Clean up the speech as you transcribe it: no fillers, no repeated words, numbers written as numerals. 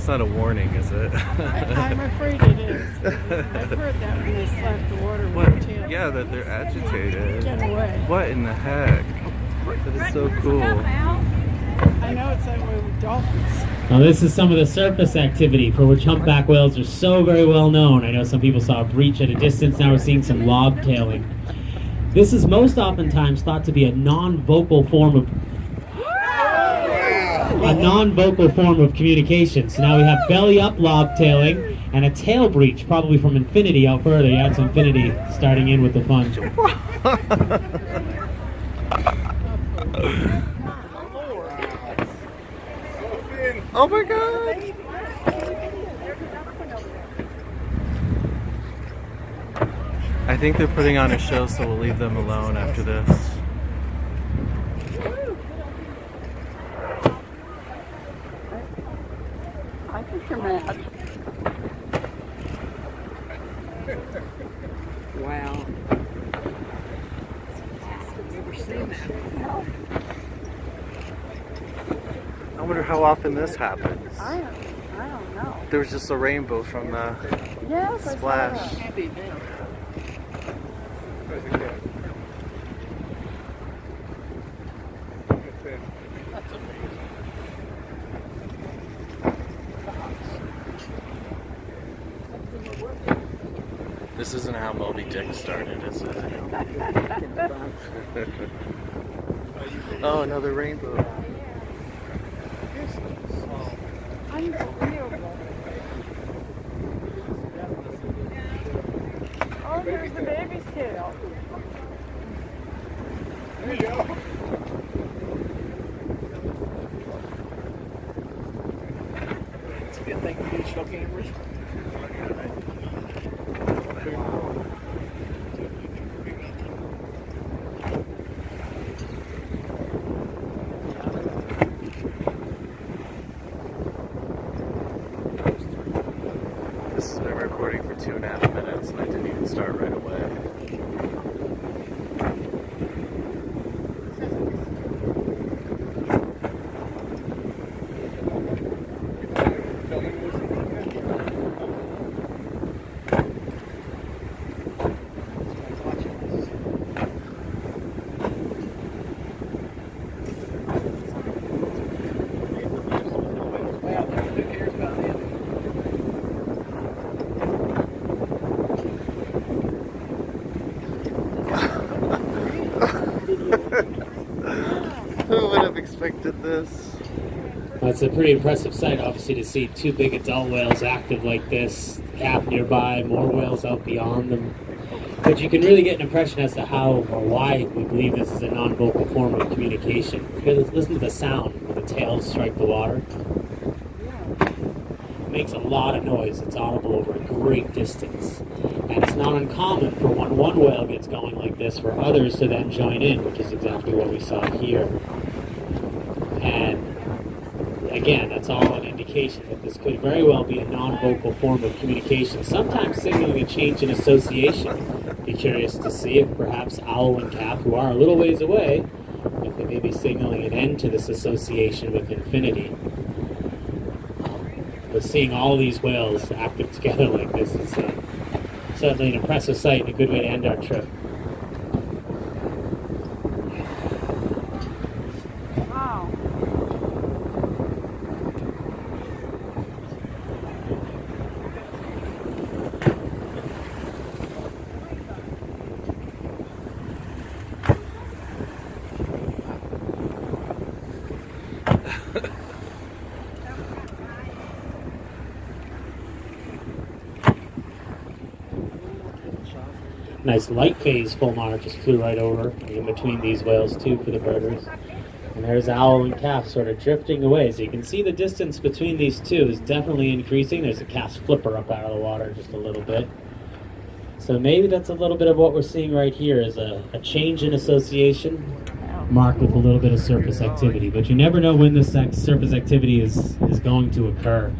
That's not a warning, is it? I'm afraid it is. I've heard that when they slap the water with What? their tails. Yeah, that they're agitated. Get away. What in the heck? That is so cool. I know it's that way with dolphins. Now this is some of the surface activity for which humpback whales are so very well known. I know some people saw a breach at a distance, now we're seeing some lobtailing. This is most oftentimes thought to be a non-vocal form of communication. So now we have belly up lobtailing and a tail breach, probably from infinity out further. Yeah, it's infinity starting in with the fun. Oh my god! I think they're putting on a show, so we'll leave them alone after this. I think you're mad. Wow. I've never seen that. No. I wonder how often this happens. I don't know. There was just a rainbow from the Yes, splash. I saw that. This isn't how Moby Dick started, is it? Oh, another rainbow. Unbelievable. Oh, here's the baby's tail. There you go. It's a good thing for digital cameras. This has been recording for 2.5 minutes and I didn't even start right away. Who would have expected this? Well, it's a pretty impressive sight, obviously, to see two big adult whales active like this, calf nearby, more whales out beyond them. But you can really get an impression as to how or why we believe this is a non-vocal form of communication. Because listen to the sound when the tails strike the water. It makes a lot of noise. It's audible over a great distance. And it's not uncommon for when one whale gets going like this for others to then join in, which is exactly what we saw here. And again, that's all an indication that this could very well be a non-vocal form of communication, sometimes signaling a change in association. Be curious to see if perhaps owl and calf, who are a little ways away, if they may be signaling an end to this association with infinity. But seeing all these whales active together like this is certainly an impressive sight and a good way to end our trip. Wow. Nice light phase fulmar just flew right over in between these whales too for the birders. And there's owl and calf sort of drifting away. So you can see the distance between these two is definitely increasing. There's a calf's flipper up out of the water just a little bit. So maybe that's a little bit of what we're seeing right here is a change in association marked with a little bit of surface activity. But you never know when this surface activity is going to occur.